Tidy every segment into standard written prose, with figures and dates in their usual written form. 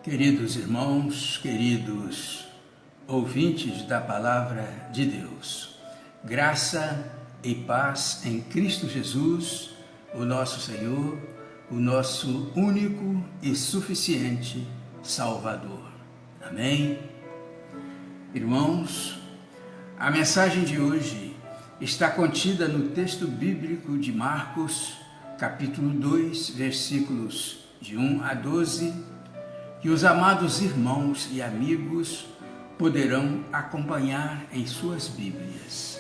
Queridos irmãos, queridos ouvintes da Palavra de Deus, graça e paz em Cristo Jesus, o nosso Senhor, o nosso único e suficiente Salvador. Amém? Irmãos, a mensagem de hoje está contida no texto bíblico de Marcos, capítulo 2, versículos de 1 a 12, que os amados irmãos e amigos poderão acompanhar em suas Bíblias.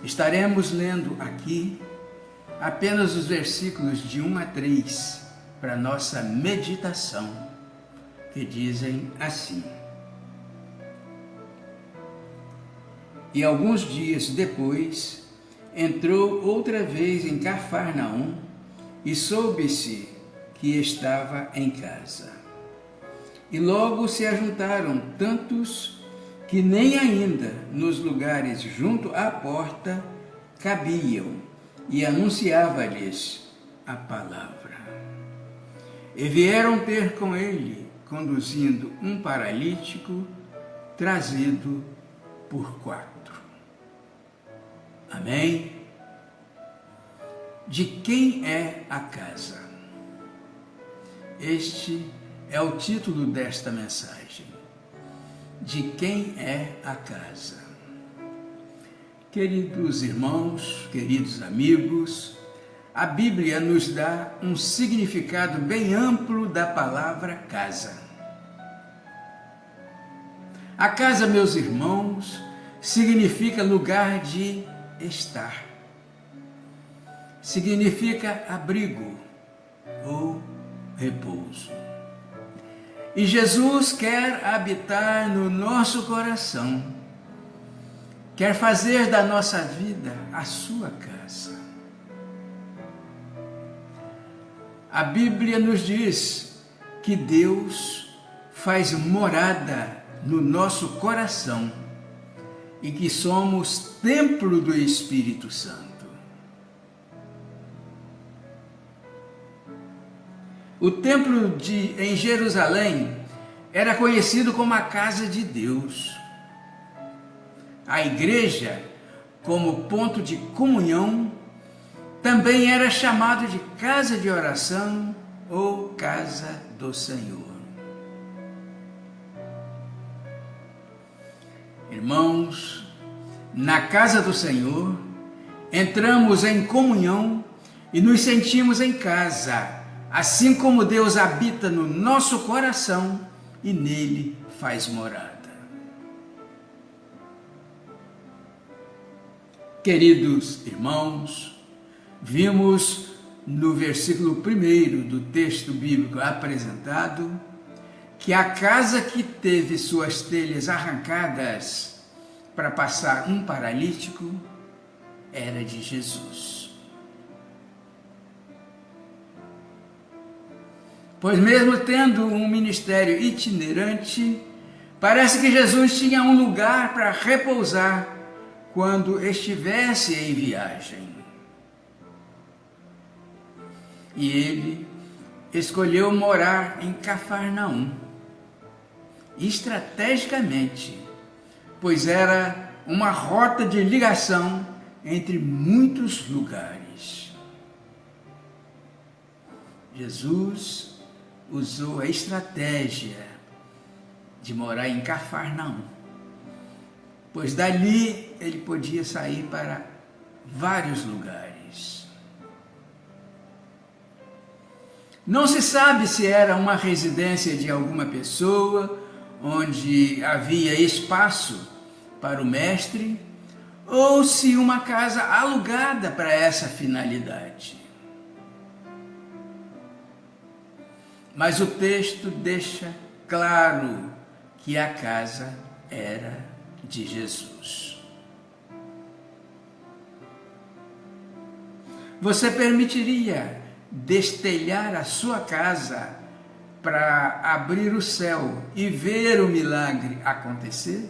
Estaremos lendo aqui apenas os versículos de 1 a 3 para nossa meditação, que dizem assim: E alguns dias depois, entrou outra vez em Cafarnaum e soube-se que estava em casa. E logo se ajuntaram tantos que nem ainda nos lugares junto à porta cabiam, e anunciava-lhes a palavra. E vieram ter com ele, conduzindo um paralítico, trazido por 4. Amém? De quem é a casa? Este é o título desta mensagem. De quem é a casa? Queridos irmãos, queridos amigos, a Bíblia nos dá um significado bem amplo da palavra casa. A casa, meus irmãos, significa lugar de estar. Significa abrigo ou repouso. E Jesus quer habitar no nosso coração, quer fazer da nossa vida a sua casa. A Bíblia nos diz que Deus faz morada no nosso coração e que somos templo do Espírito Santo. O templo em Jerusalém era conhecido como a casa de Deus. A igreja, como ponto de comunhão, também era chamado de casa de oração ou casa do Senhor. Irmãos, na casa do Senhor, entramos em comunhão e nos sentimos em casa, assim como Deus habita no nosso coração e nele faz morada. Queridos irmãos, vimos no versículo 1 do texto bíblico apresentado que a casa que teve suas telhas arrancadas para passar um paralítico era de Jesus. Pois mesmo tendo um ministério itinerante, parece que Jesus tinha um lugar para repousar quando estivesse em viagem. E ele escolheu morar em Cafarnaum, estrategicamente, pois era uma rota de ligação entre muitos lugares. Jesus usou a estratégia de morar em Cafarnaum, pois dali ele podia sair para vários lugares. Não se sabe se era uma residência de alguma pessoa, onde havia espaço para o mestre, ou se uma casa alugada para essa finalidade. Mas o texto deixa claro que a casa era de Jesus. Você permitiria destelhar a sua casa para abrir o céu e ver o milagre acontecer?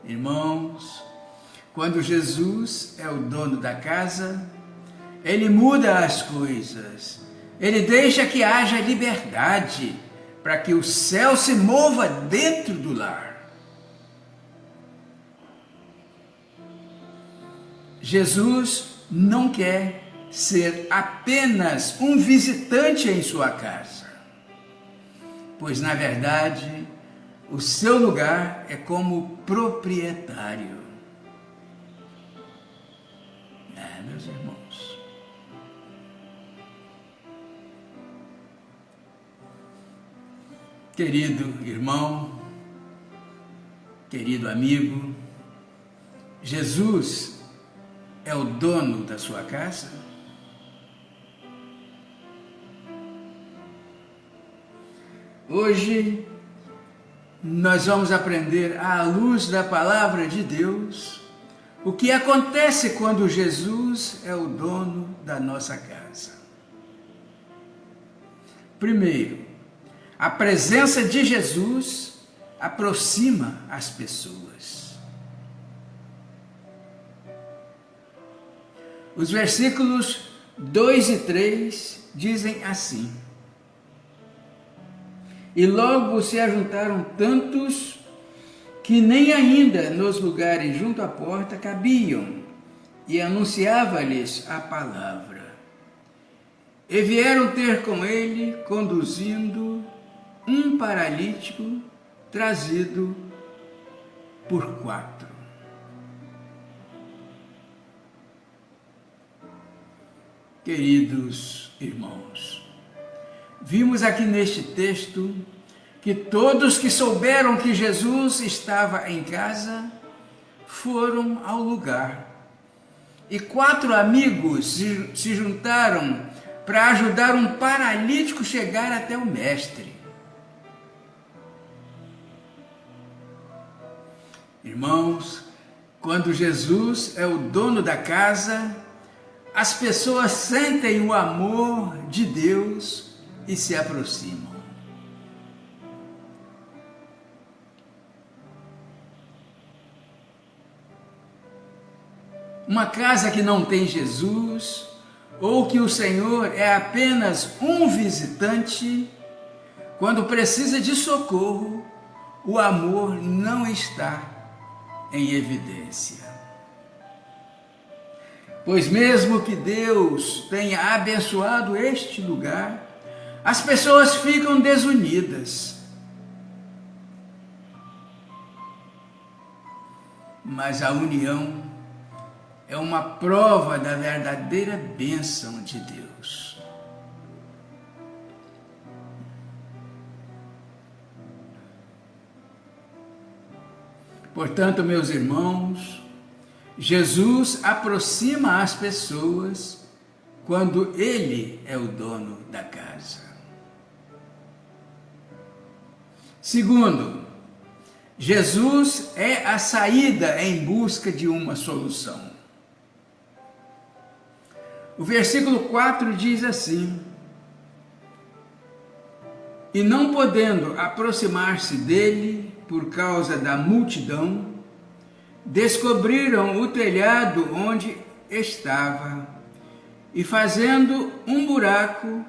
Irmãos, quando Jesus é o dono da casa, Ele muda as coisas. Ele deixa que haja liberdade para que o céu se mova dentro do lar. Jesus não quer ser apenas um visitante em sua casa, pois, na verdade, o seu lugar é como proprietário. Meus irmãos, querido irmão, querido amigo, Jesus é o dono da sua casa? Hoje nós vamos aprender à luz da palavra de Deus o que acontece quando Jesus é o dono da nossa casa. Primeiro, a presença de Jesus aproxima as pessoas. Os versículos 2 e 3 dizem assim: E logo se ajuntaram tantos que nem ainda nos lugares junto à porta cabiam, e anunciava-lhes a palavra. E vieram ter com ele, conduzindo um paralítico trazido por 4. Queridos irmãos, vimos aqui neste texto que todos que souberam que Jesus estava em casa foram ao lugar. E 4 amigos se juntaram para ajudar um paralítico a chegar até o mestre. Irmãos, quando Jesus é o dono da casa, as pessoas sentem o amor de Deus e se aproximam. Uma casa que não tem Jesus, ou que o Senhor é apenas um visitante, quando precisa de socorro, o amor não está em evidência. Pois mesmo que Deus tenha abençoado este lugar, as pessoas ficam desunidas. Mas a união é uma prova da verdadeira bênção de Deus. Portanto, meus irmãos, Jesus aproxima as pessoas quando Ele é o dono da casa. Segundo, Jesus é a saída em busca de uma solução. O versículo 4 diz assim: E não podendo aproximar-se dele por causa da multidão, descobriram o telhado onde estava e, fazendo um buraco,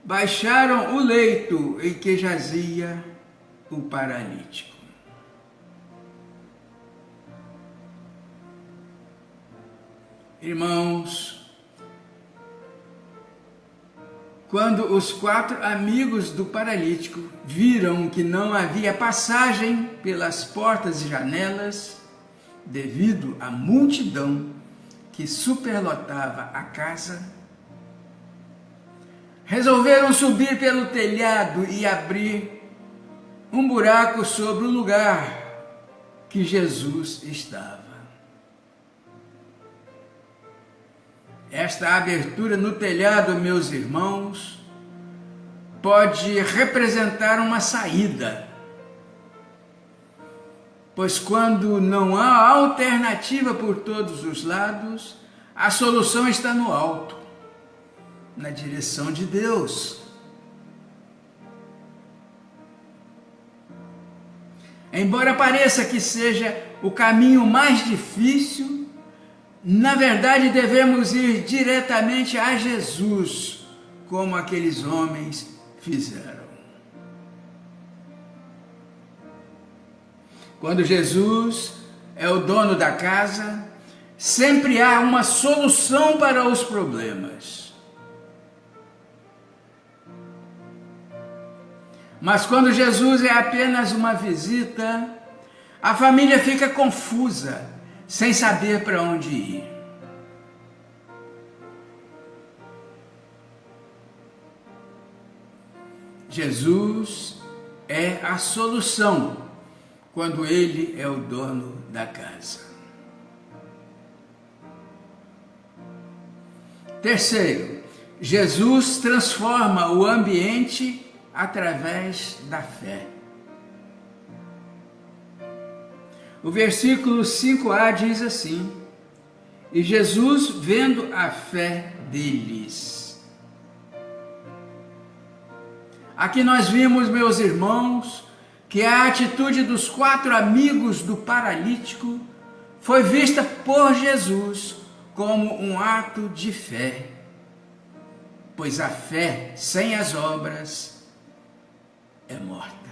baixaram o leito em que jazia o paralítico. Irmãos, quando os 4 amigos do paralítico viram que não havia passagem pelas portas e janelas, devido à multidão que superlotava a casa, resolveram subir pelo telhado e abrir um buraco sobre o lugar que Jesus estava. Esta abertura no telhado, meus irmãos, pode representar uma saída, pois quando não há alternativa por todos os lados, a solução está no alto, na direção de Deus. Embora pareça que seja o caminho mais difícil, Na verdade, devemos ir diretamente a Jesus, como aqueles homens fizeram. Quando Jesus é o dono da casa, sempre há uma solução para os problemas. Mas quando Jesus é apenas uma visita, a família fica confusa, sem saber para onde ir. Jesus é a solução quando Ele é o dono da casa. Terceiro, Jesus transforma o ambiente através da fé. O versículo 5a diz assim: e Jesus, vendo a fé deles. Aqui nós vimos, meus irmãos, que a atitude dos 4 amigos do paralítico foi vista por Jesus como um ato de fé, pois a fé sem as obras é morta.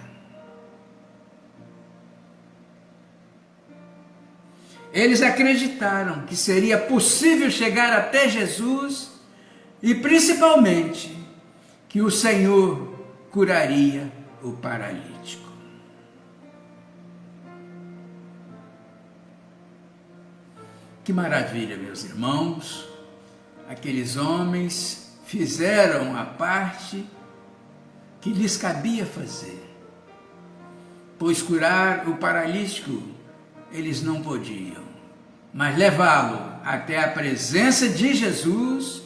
Eles acreditaram que seria possível chegar até Jesus e, principalmente, que o Senhor curaria o paralítico. Que maravilha, meus irmãos! Aqueles homens fizeram a parte que lhes cabia fazer, pois curar o paralítico eles não podiam, mas levá-lo até a presença de Jesus,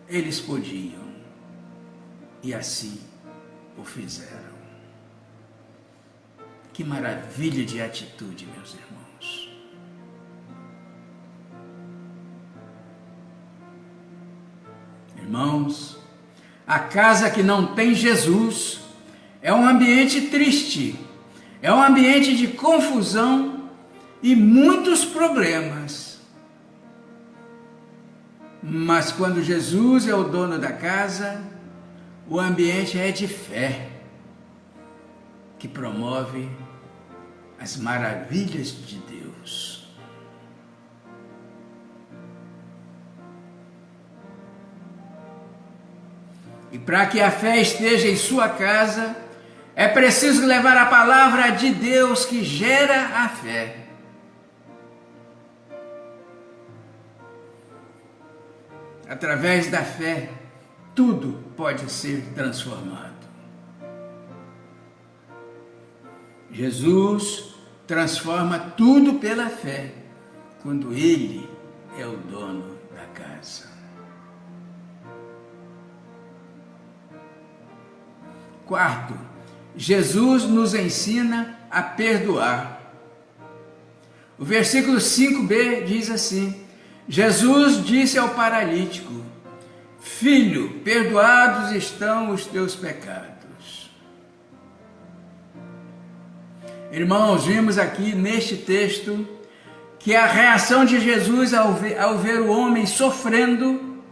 eles podiam. E assim o fizeram. Que maravilha de atitude, meus irmãos. Irmãos, a casa que não tem Jesus é um ambiente triste, é um ambiente de confusão e muitos problemas. Mas quando Jesus é o dono da casa, o ambiente é de fé, que promove as maravilhas de Deus. E para que a fé esteja em sua casa, é preciso levar a palavra de Deus que gera a fé. Através da fé, tudo pode ser transformado. Jesus transforma tudo pela fé, quando Ele é o dono da casa. Quarto, Jesus nos ensina a perdoar. O versículo 5b diz assim: Jesus disse ao paralítico: filho, perdoados estão os teus pecados. Irmãos, vimos aqui neste texto que a reação de Jesus ao ver o homem sofrendo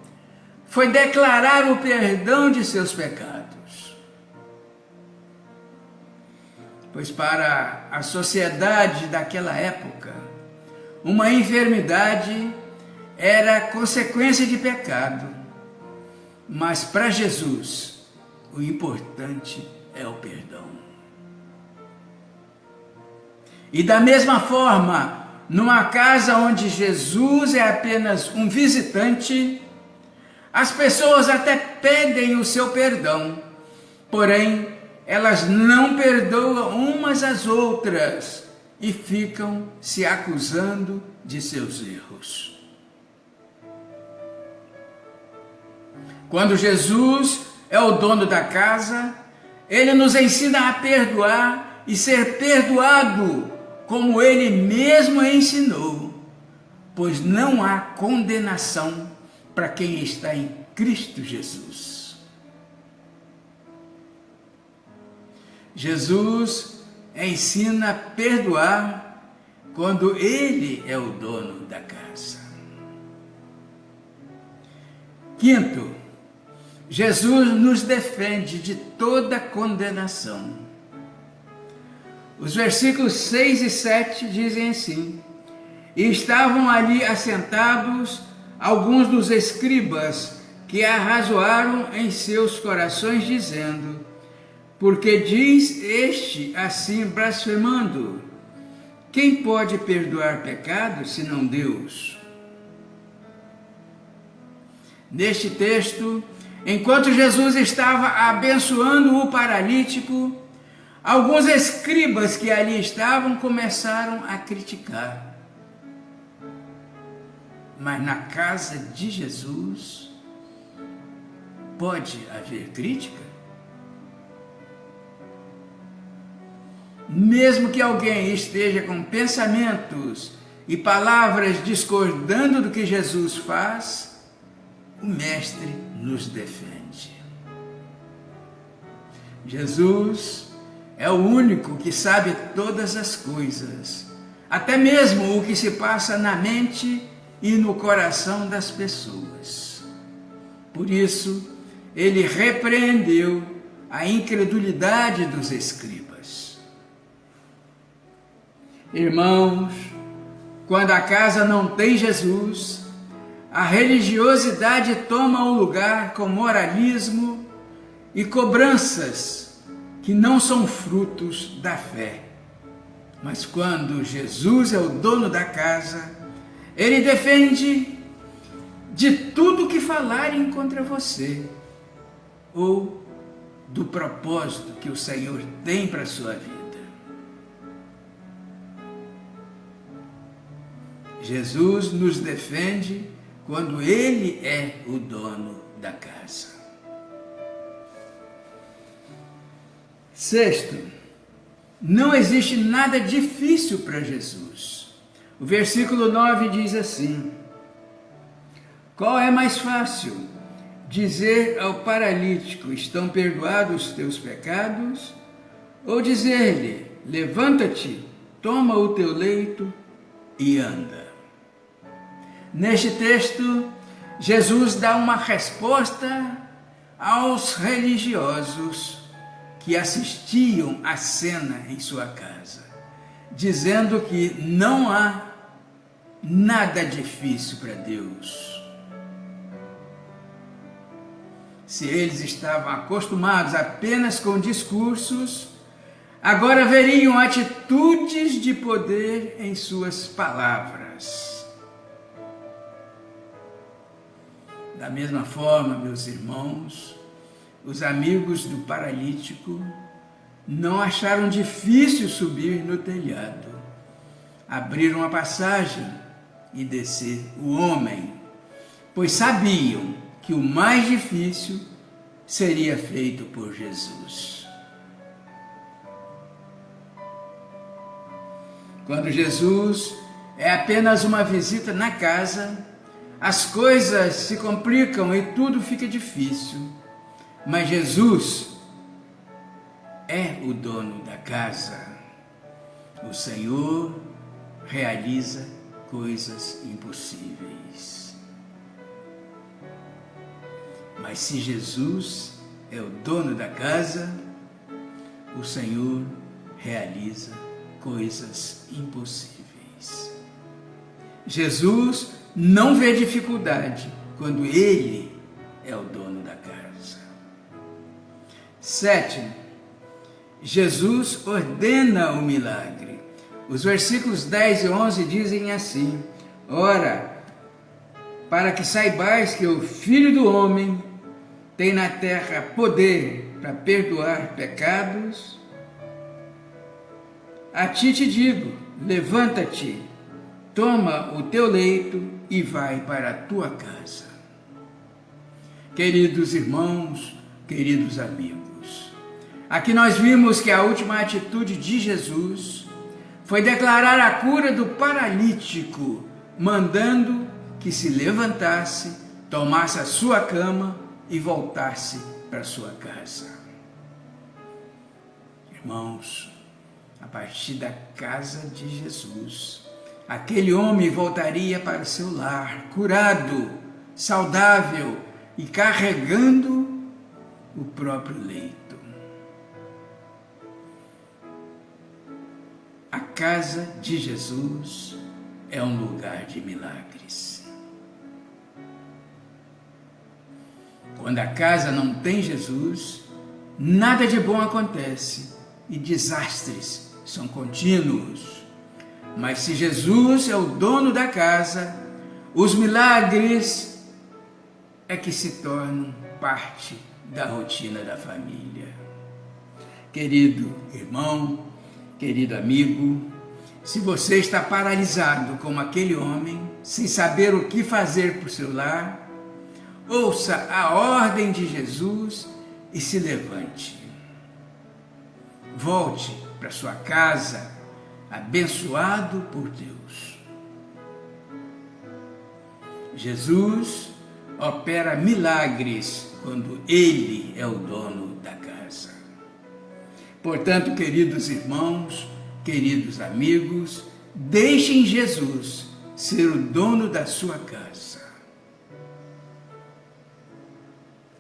foi declarar o perdão de seus pecados. Pois para a sociedade daquela época, uma enfermidade era consequência de pecado, mas para Jesus o importante é o perdão. E da mesma forma, numa casa onde Jesus é apenas um visitante, as pessoas até pedem o seu perdão, porém elas não perdoam umas às outras e ficam se acusando de seus erros. Quando Jesus é o dono da casa, Ele nos ensina a perdoar e ser perdoado, como Ele mesmo ensinou, pois não há condenação para quem está em Cristo Jesus. Jesus ensina a perdoar quando Ele é o dono da casa. Quinto, Jesus nos defende de toda condenação. Os versículos 6 e 7 dizem assim: E estavam ali assentados alguns dos escribas que arrazoaram em seus corações, dizendo: Porque diz este assim blasfemando? Quem pode perdoar pecados senão Deus? Neste texto, enquanto Jesus estava abençoando o paralítico, alguns escribas que ali estavam começaram a criticar. Mas na casa de Jesus, pode haver crítica? Mesmo que alguém esteja com pensamentos e palavras discordando do que Jesus faz, o Mestre nos defende. Jesus é o único que sabe todas as coisas, até mesmo o que se passa na mente e no coração das pessoas. Por isso, ele repreendeu a incredulidade dos escribas. Irmãos, quando a casa não tem Jesus, a religiosidade toma o lugar com moralismo e cobranças que não são frutos da fé. Mas quando Jesus é o dono da casa, ele defende de tudo que falarem contra você ou do propósito que o Senhor tem para a sua vida. Jesus nos defende quando ele é o dono da casa. Sexto, não existe nada difícil para Jesus. O versículo 9 diz assim: Qual é mais fácil? Dizer ao paralítico: estão perdoados os teus pecados? Ou dizer-lhe: levanta-te, toma o teu leito e anda? Neste texto, Jesus dá uma resposta aos religiosos que assistiam à cena em sua casa, dizendo que não há nada difícil para Deus. Se eles estavam acostumados apenas com discursos, agora veriam atitudes de poder em suas palavras. Da mesma forma, meus irmãos, os amigos do paralítico não acharam difícil subir no telhado. Abriram a passagem e descer o homem, pois sabiam que o mais difícil seria feito por Jesus. Quando Jesus é apenas uma visita na casa, as coisas se complicam e tudo fica difícil. Mas Jesus é o dono da casa. O Senhor realiza coisas impossíveis. Mas se Jesus é o dono da casa, o Senhor realiza coisas impossíveis. Jesus não vê dificuldade quando ele é o dono da casa. Sétimo, Jesus ordena o milagre. Os versículos 10 e 11 dizem assim: Ora, para que saibais que o Filho do Homem tem na terra poder para perdoar pecados, a ti te digo, levanta-te, toma o teu leito e vai para a tua casa. Queridos irmãos, queridos amigos, aqui nós vimos que a última atitude de Jesus foi declarar a cura do paralítico, mandando que se levantasse, tomasse a sua cama e voltasse para sua casa. Irmãos, a partir da casa de Jesus, aquele homem voltaria para seu lar, curado, saudável e carregando o próprio leito. A casa de Jesus é um lugar de milagres. Quando a casa não tem Jesus, nada de bom acontece e desastres são contínuos. Mas se Jesus é o dono da casa, os milagres é que se tornam parte da rotina da família. Querido irmão, querido amigo, se você está paralisado como aquele homem, sem saber o que fazer por seu lar, ouça a ordem de Jesus e se levante. Volte para sua casa, abençoado por Deus. Jesus opera milagres quando Ele é o dono da casa. Portanto, queridos irmãos, queridos amigos, deixem Jesus ser o dono da sua casa.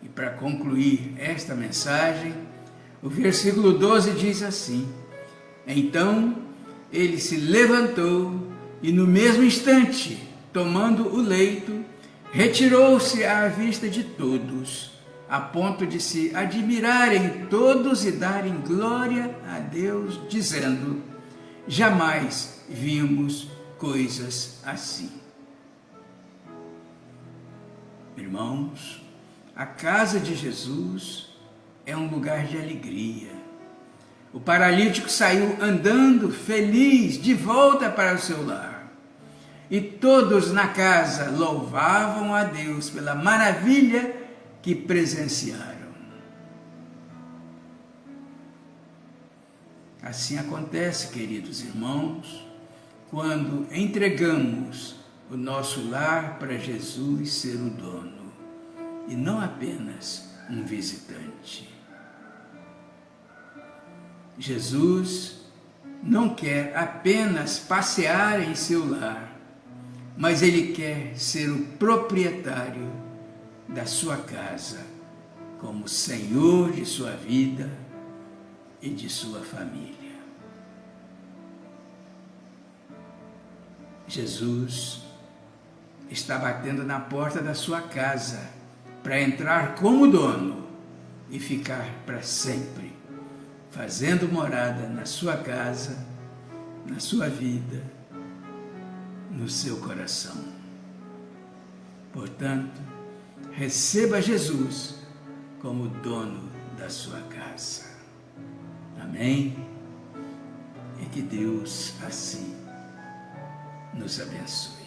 E para concluir esta mensagem, o versículo 12 diz assim: Então ele se levantou e no mesmo instante, tomando o leito, retirou-se à vista de todos, a ponto de se admirarem todos e darem glória a Deus, dizendo: Jamais vimos coisas assim. Irmãos, a casa de Jesus é um lugar de alegria. O paralítico saiu andando feliz de volta para o seu lar. E todos na casa louvavam a Deus pela maravilha que presenciaram. Assim acontece, queridos irmãos, quando entregamos o nosso lar para Jesus ser o dono e não apenas um visitante. Jesus não quer apenas passear em seu lar, mas Ele quer ser o proprietário da sua casa, como Senhor de sua vida e de sua família. Jesus está batendo na porta da sua casa para entrar como dono e ficar para sempre, fazendo morada na sua casa, na sua vida, no seu coração. Portanto, receba Jesus como dono da sua casa. Amém? E que Deus assim nos abençoe.